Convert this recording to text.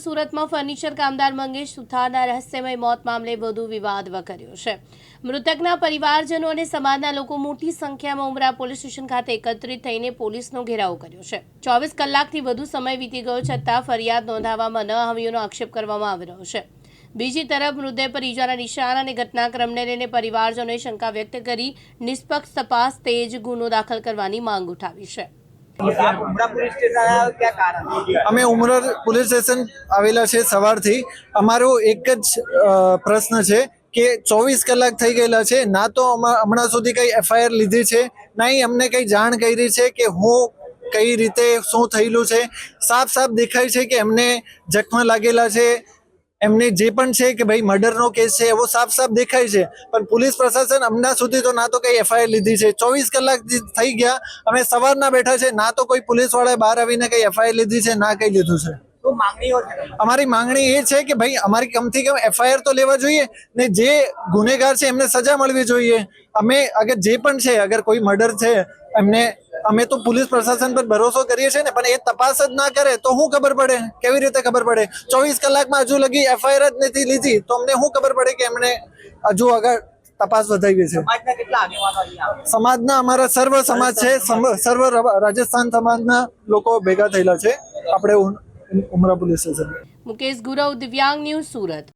સુરતમાં ફર્નિચર કામદાર મંગેશ સુથારના રહસ્યમય મોત મામલે વધુ વિવાદ વકર્યો છે। મૃતકના પરિવારજનો અને સમાજના લોકો મોટી સંખ્યામાં ઉમરા પોલીસ સ્ટેશન ખાતે એકત્રિત થઈને પોલીસનો ઘેરાવ કર્યો છે। 24 કલાકથી વધુ સમય વીતી ગયો છતાં ફરિયાદ નોંધાવવામાં ન આવ્યોનો આક્ષેપ કરવામાં આવી રહ્યો છે। બીજી તરફ મૃતદેહ પર ઈજાના નિશાન અને ઘટનાક્રમને લઈને પરિવારજનોએ શંકા વ્યક્ત કરી નિષ્પક્ષ તપાસ તેજ ગુનો દાખલ કરવાની માંગ ઉઠાવી છે। અમે ઉમરા પોલીસ સ્ટેશન આવેલા છે સવારથી। અમારો એક જ પ્રશ્ન છે કે 24 કલાક થઈ ગયેલા છે, ના તો હમણાં સુધી કઈ એફઆઈઆર લીધી છે, ના અમને કઈ જાણ કરી છે કે હું કઈ રીતે શું થયેલું છે। સાફ દેખાય છે કે એમને જખમ લાગેલા છે, એમને જે પણ છે કે ભાઈ મર્ડરનો કેસ છે એવો સાફ દેખાય છે, પણ પોલીસ પ્રશાસન હમણાં સુધી તો ના તો કઈ એફઆઈઆર લીધી છે। 24 કલાક થઈ ગયા, અમે સવારના બેઠા છે, ના તો કોઈ પોલીસ વાળાએ બહાર આવીને કઈ એફઆઈઆર લીધી છે, ના કઈ લીધું છે। અમારી માંગણી એ છે કે ભાઈ અમારી કમથી કમ એફઆઈઆર તો લેવા જોઈએ ને, જે ગુનેગાર છે એમને સજા મળવી જોઈએ। અમે અગર જે પણ છે, અગર કોઈ મર્ડર છે એમને, અમે તો પોલીસ પ્રશાસન પર ભરોસો કરીએ છીએ ને, પણ એ તપાસ જ ના કરે તો શું ખબર પડે? કેવી રીતે ખબર પડે? 24 કલાકમાં હજુ લગી એફઆઈઆર જ નથી લીધી તો અમને શું ખબર પડે કે એમને હજુ આગળ તપાસ વધાવી છે? સમાજના અમારા સર્વ સમાજ છે, સર્વ રાજસ્થાન સમાજના લોકો ભેગા થયેલા છે આપણે ઉમરા પોલીસ સ્ટેશન। મુકેશ ગુરવ, દિવ્યાંગ ન્યૂઝ, સુરત।